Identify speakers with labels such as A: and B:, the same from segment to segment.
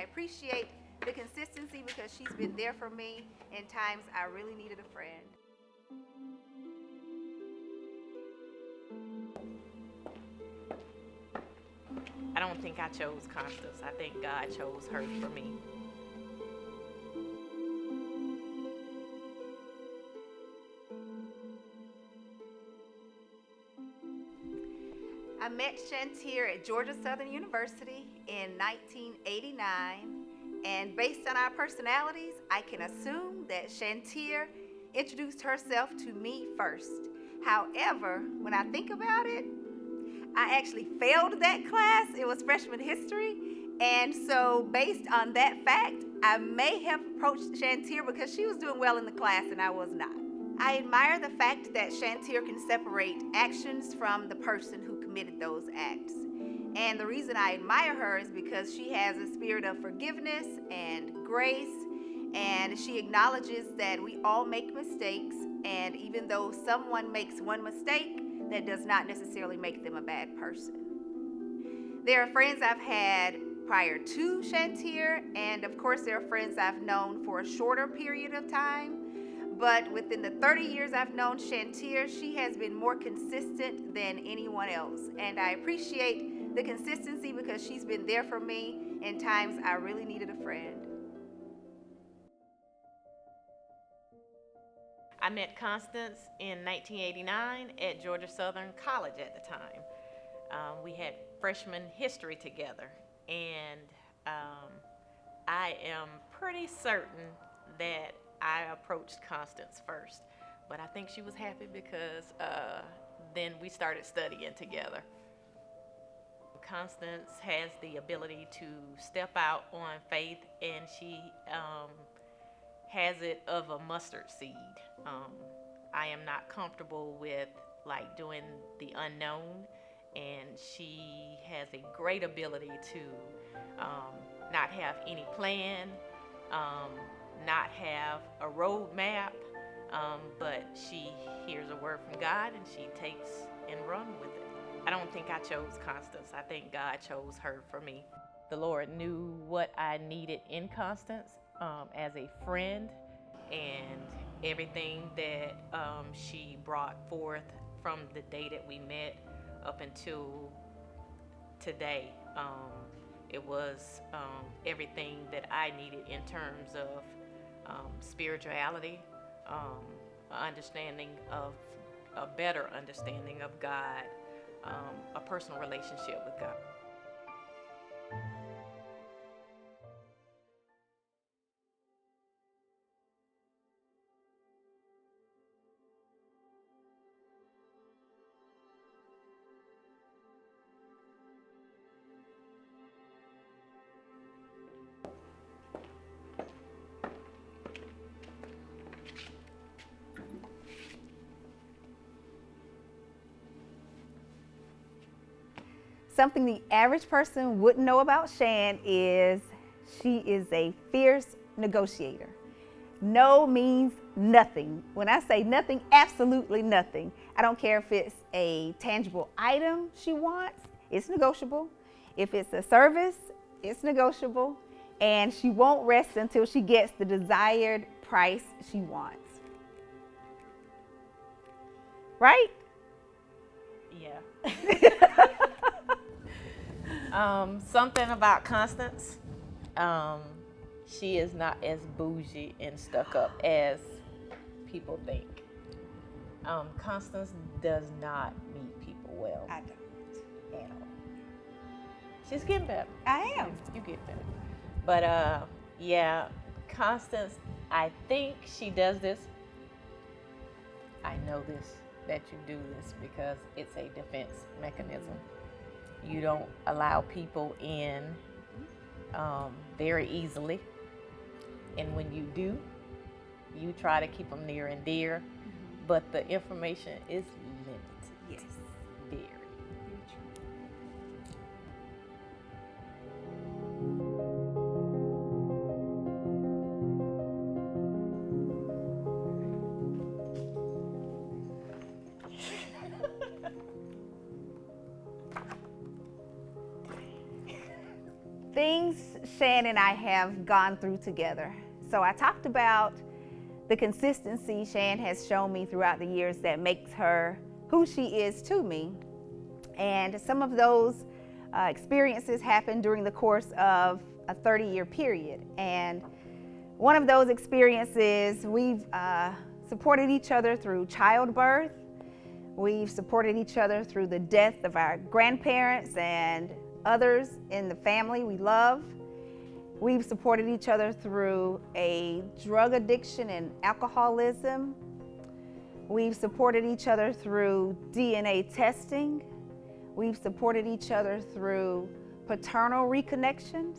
A: I appreciate the consistency because she's been there for me in times I really needed a friend.
B: I don't think I chose Constance. I think God chose her for me.
A: I met Shantier at Georgia Southern University in 1989, and based on our personalities, I can assume that Shantier introduced herself to me first. However, when I think about it, I actually failed that class. It was freshman history, and so based on that fact, I may have approached Shantier because she was doing well in the class and I was not. I admire the fact that Shantier can separate actions from the person who committed those acts. And the reason I admire her is because she has a spirit of forgiveness and grace, and she acknowledges that we all make mistakes, and even though someone makes one mistake, that does not necessarily make them a bad person. There are friends I've had prior to Shantier, and of course there are friends I've known for a shorter period of time. But within the 30 years I've known Shantier, she has been more consistent than anyone else. And I appreciate the consistency because she's been there for me in times I really needed a friend.
B: I met Constance in 1989 at Georgia Southern College at the time. We had freshman history together, and I am pretty certain that I approached Constance first, but I think she was happy because then we started studying together. Constance has the ability to step out on faith, and she has it of a mustard seed. I am not comfortable with like doing the unknown, and she has a great ability to not have any plan, not have a road map, but she hears a word from God and she takes and runs with it. I don't think I chose Constance. I think God chose her for me. The Lord knew what I needed in Constance as a friend, and everything that she brought forth from the day that we met up until today. It was everything that I needed in terms of spirituality, understanding of a better understanding of God, a personal relationship with God.
A: Something the average person wouldn't know about Shan is she is a fierce negotiator. No means nothing. When I say nothing, absolutely nothing. I don't care if it's a tangible item she wants, it's negotiable. If it's a service, it's negotiable. And she won't rest until she gets the desired price she wants. Right?
B: Yeah. Something about Constance, she is not as bougie and stuck up as people think. Constance does not meet people well.
A: I don't at all.
B: She's getting better.
A: I am.
B: You get better. But yeah, Constance, I think she does this. I know this, that you do this because it's a defense mechanism. You don't allow people in very easily. And when you do, you try to keep them near and dear, but the information is limited.
A: Yes.
B: Very.
A: Very true. things Shan and I have gone through together. So I talked about the consistency Shan has shown me throughout the years that makes her who she is to me. And some of those experiences happened during the course of a 30-year period. And one of those experiences, we've supported each other through childbirth. We've supported each other through the death of our grandparents and others in the family we love. We've supported each other through a drug addiction and alcoholism. We've supported each other through DNA testing. We've supported each other through paternal reconnections.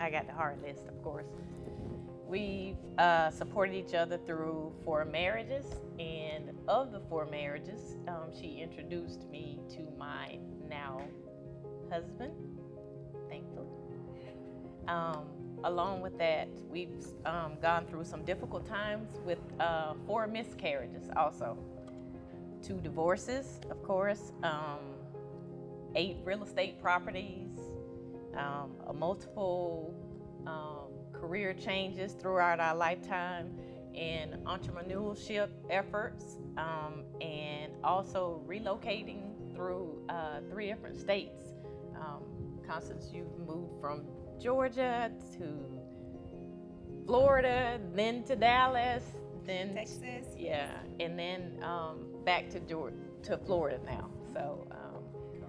B: I got the hard list, of course. We've supported each other through 4 marriages, and of the 4 marriages, she introduced me to my now husband, thankfully. Along with that, we've gone through some difficult times with 4 miscarriages also. 2 divorces, of course, 8 real estate properties, a multiple career changes throughout our lifetime, and entrepreneurship efforts, and also relocating through 3 different states. Constance, you've moved from Georgia to Florida, then to Dallas, then
A: Texas.
B: Yeah, and then back to Florida now. So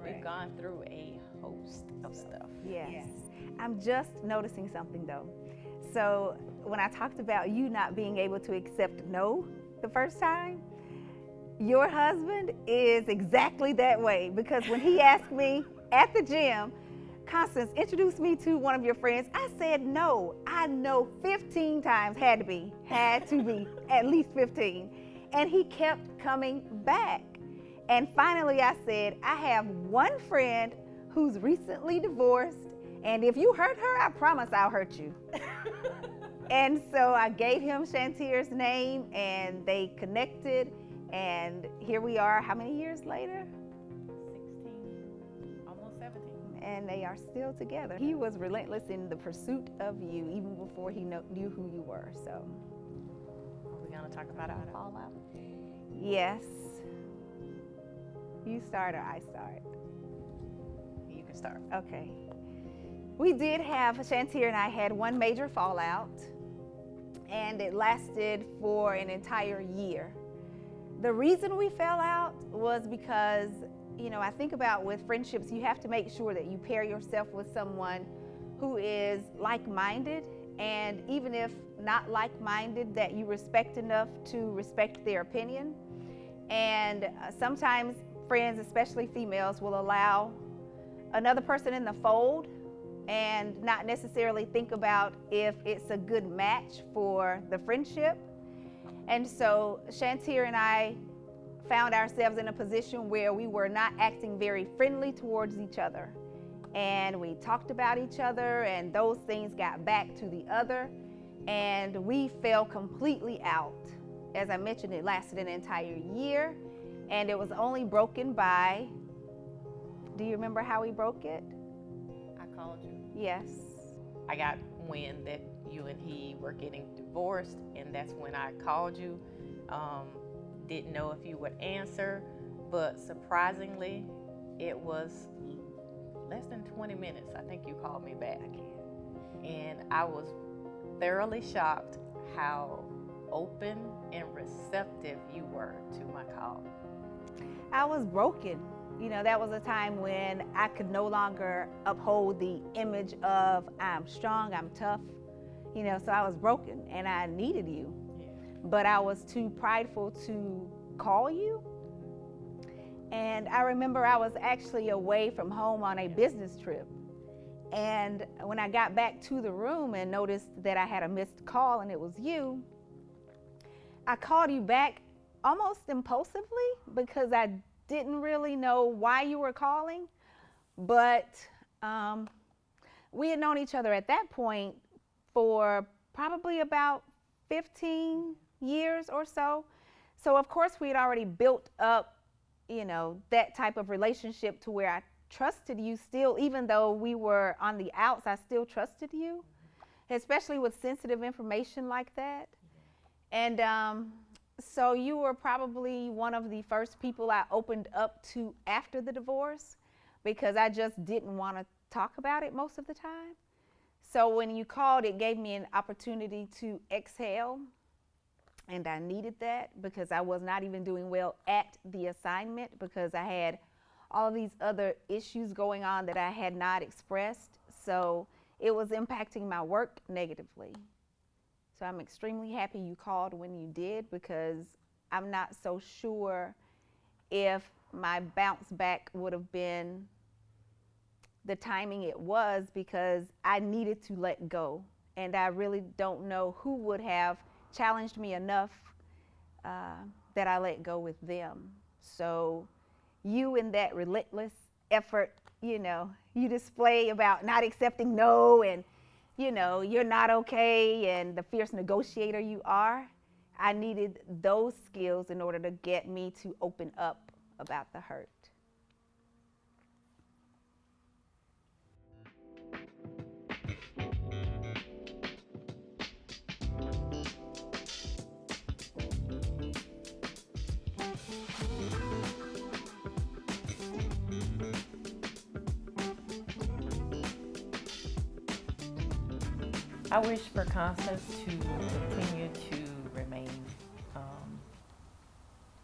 B: we've gone through a host of stuff.
A: Yes. I'm just noticing something though. So when I talked about you not being able to accept no the first time, your husband is exactly that way, because when he asked me at the gym, Constance, introduce me to one of your friends, I said no. I know 15 times, had to be at least 15. And he kept coming back. And finally I said, I have one friend who's recently divorced, and if you hurt her, I promise I'll hurt you. And so I gave him Shantier's name, and they connected, and here we are, how many years later?
B: 16, almost 17.
A: And they are still together. He was relentless in the pursuit of you, even before he knew who you were, so.
B: Are we gonna talk about our fallout?
A: Yes. You start or I start?
B: You can start.
A: Okay. We did have, Shantier and I had one major fallout, and it lasted for an entire year. The reason we fell out was because, I think about with friendships, you have to make sure that you pair yourself with someone who is like-minded, and even if not like-minded, that you respect enough to respect their opinion. And sometimes friends, especially females, will allow another person in the fold and not necessarily think about if it's a good match for the friendship. And so Shantier and I found ourselves in a position where we were not acting very friendly towards each other. And we talked about each other, and those things got back to the other, and we fell completely out. As I mentioned, it lasted an entire year, and it was only broken by, do you remember how we broke it?
B: I called you.
A: Yes.
B: I got wind that you and he were getting divorced, and that's when I called you. Didn't know if you would answer, but surprisingly, it was less than 20 minutes. I think you called me back. And I was thoroughly shocked how open and receptive you were to my call.
A: I was broken. That was a time when I could no longer uphold the image of I'm strong, I'm tough. So I was broken and I needed you.
B: Yeah.
A: But I was too prideful to call you. And I remember I was actually away from home on a business trip. And when I got back to the room and noticed that I had a missed call and it was you, I called you back almost impulsively because I didn't really know why you were calling. But we had known each other at that point for probably about 15 years or so. So of course we had already built up
C: that type of relationship to where I trusted you still, even though we were on the outs, I still trusted you, especially with sensitive information like that. And so you were probably one of the first people I opened up to after the divorce, because I just didn't want to talk about it most of the time. So when you called, it gave me an opportunity to exhale, and I needed that because I was not even doing well at the assignment, because I had all of these other issues going on that I had not expressed. So it was impacting my work negatively. So I'm extremely happy you called when you did, because I'm not so sure if my bounce back would have been the timing it was, because I needed to let go. And I really don't know who would have challenged me enough that I let go with them. So you, in that relentless effort, you display about not accepting no, and you're not okay, and the fierce negotiator you are, I needed those skills in order to get me to open up about the hurt.
B: I wish for Constance to continue to remain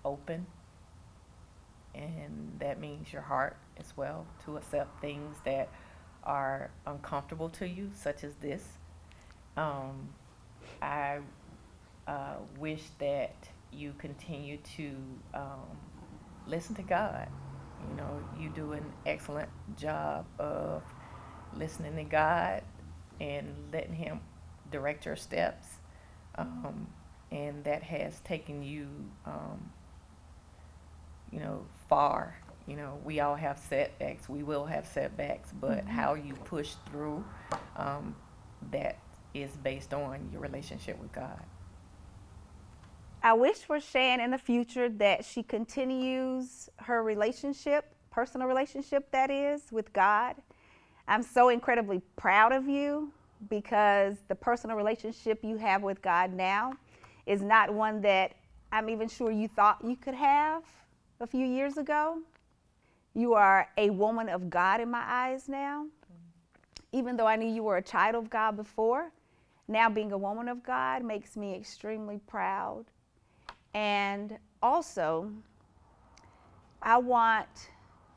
B: open, and that means your heart as well, to accept things that are uncomfortable to you, such as this. I wish that you continue to listen to God. You do an excellent job of listening to God and letting Him direct your steps, and that has taken you, far. We all have setbacks. We will have setbacks, but how you push through, that is based on your relationship with God.
C: I wish for Shan in the future that she continues her relationship, personal relationship that is, with God. I'm so incredibly proud of you, because the personal relationship you have with God now is not one that I'm even sure you thought you could have a few years ago. You are a woman of God in my eyes now. Even though I knew you were a child of God before, now being a woman of God makes me extremely proud. And also, I want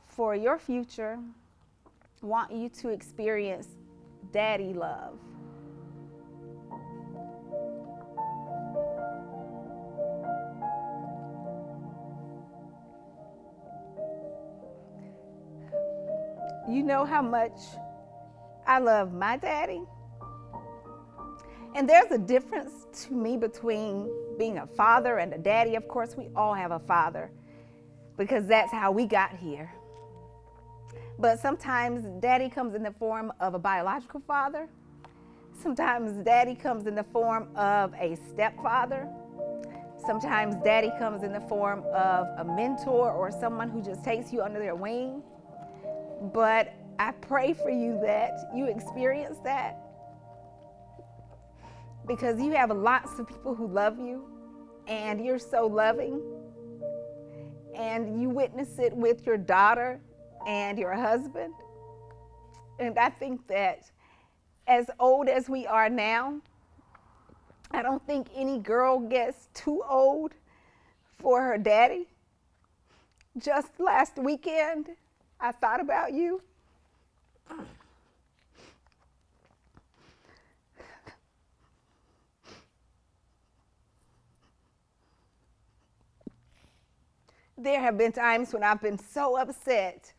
C: for your future, want you to experience daddy love. You know how much I love my daddy. And there's a difference to me between being a father and a daddy. Of course, we all have a father, because that's how we got here. But sometimes daddy comes in the form of a biological father. Sometimes daddy comes in the form of a stepfather. Sometimes daddy comes in the form of a mentor or someone who just takes you under their wing. But I pray for you that you experience that, because you have lots of people who love you, and you're so loving, and you witness it with your daughter and your husband. And I think that as old as we are now, I don't think any girl gets too old for her daddy. Just last weekend, I thought about you. There have been times when I've been so upset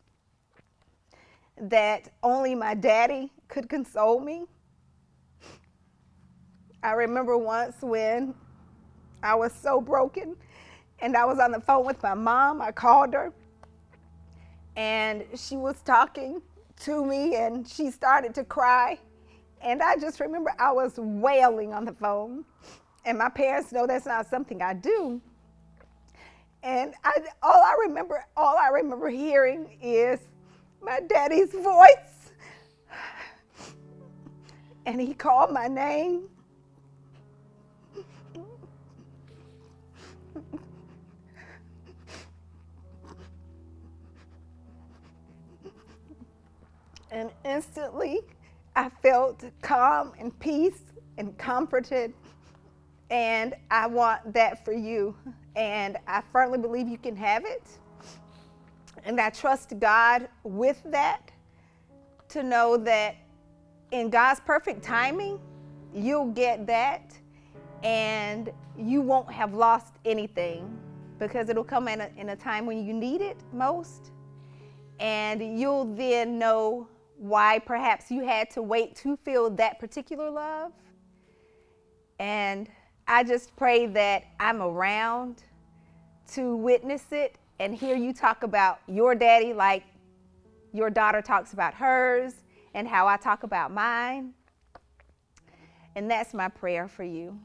C: that only my daddy could console me. I remember once when I was so broken and I was on the phone with my mom. I called her and she was talking to me and she started to cry. And I just remember I was wailing on the phone. And my parents know that's not something I do. And all I remember hearing is my daddy's voice. And he called my name. And instantly, I felt calm and peace and comforted. And I want that for you. And I firmly believe you can have it. And I trust God with that, to know that in God's perfect timing, you'll get that and you won't have lost anything, because it'll come in a time when you need it most. And you'll then know why perhaps you had to wait to feel that particular love. And I just pray that I'm around to witness it and hear you talk about your daddy like your daughter talks about hers, and how I talk about mine. And that's my prayer for you.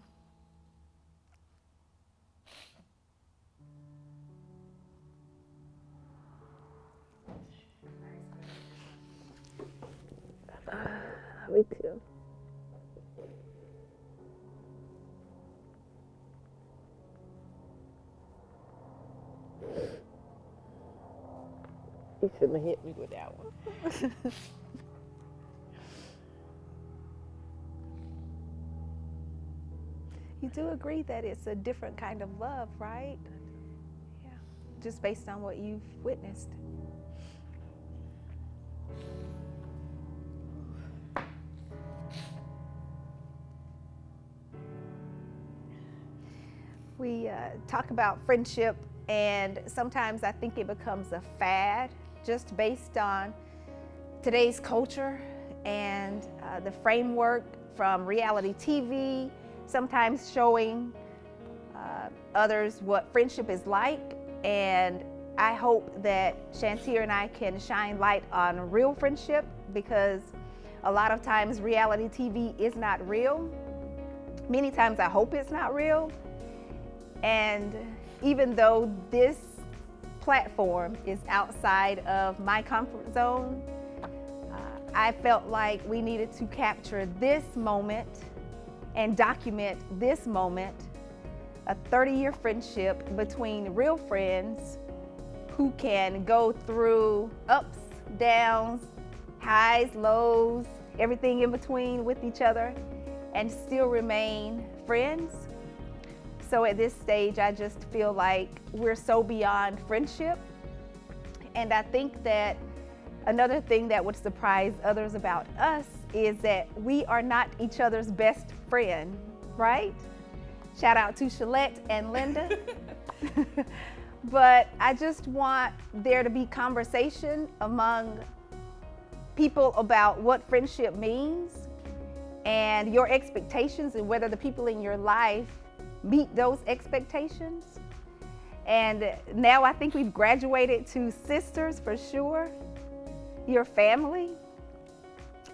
C: Me too. You shouldn't have hit me with that one. You do agree that it's a different kind of love, right? Yeah. Just based on what you've witnessed. We talk about friendship, and sometimes I think it becomes a fad just based on today's culture and the framework from reality TV, sometimes showing others what friendship is like. And I hope that Shantir and I can shine light on real friendship, because a lot of times reality TV is not real. Many times I hope it's not real. And even though this platform is outside of my comfort zone, I felt like we needed to capture this moment and document this moment, a 30-year friendship between real friends who can go through ups, downs, highs, lows, everything in between with each other, and still remain friends. So at this stage, I just feel like we're so beyond friendship. And I think that another thing that would surprise others about us is that we are not each other's best friend, right? Shout out to Shalette and Linda. But I just want there to be conversation among people about what friendship means and your expectations, and whether the people in your life meet those expectations. And now I think we've graduated to sisters for sure. Your family.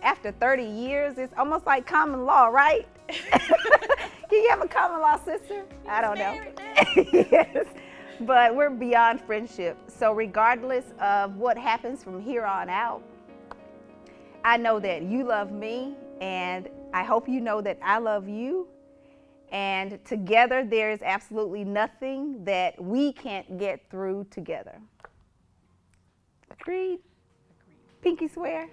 C: After 30 years, it's almost like common law, right? Can you have a common law sister? I don't know. Yes. But we're beyond friendship. So regardless of what happens from here on out, I know that you love me, and I hope you know that I love you. And together, there is absolutely nothing that we can't get through together. Agreed? Pinky swear?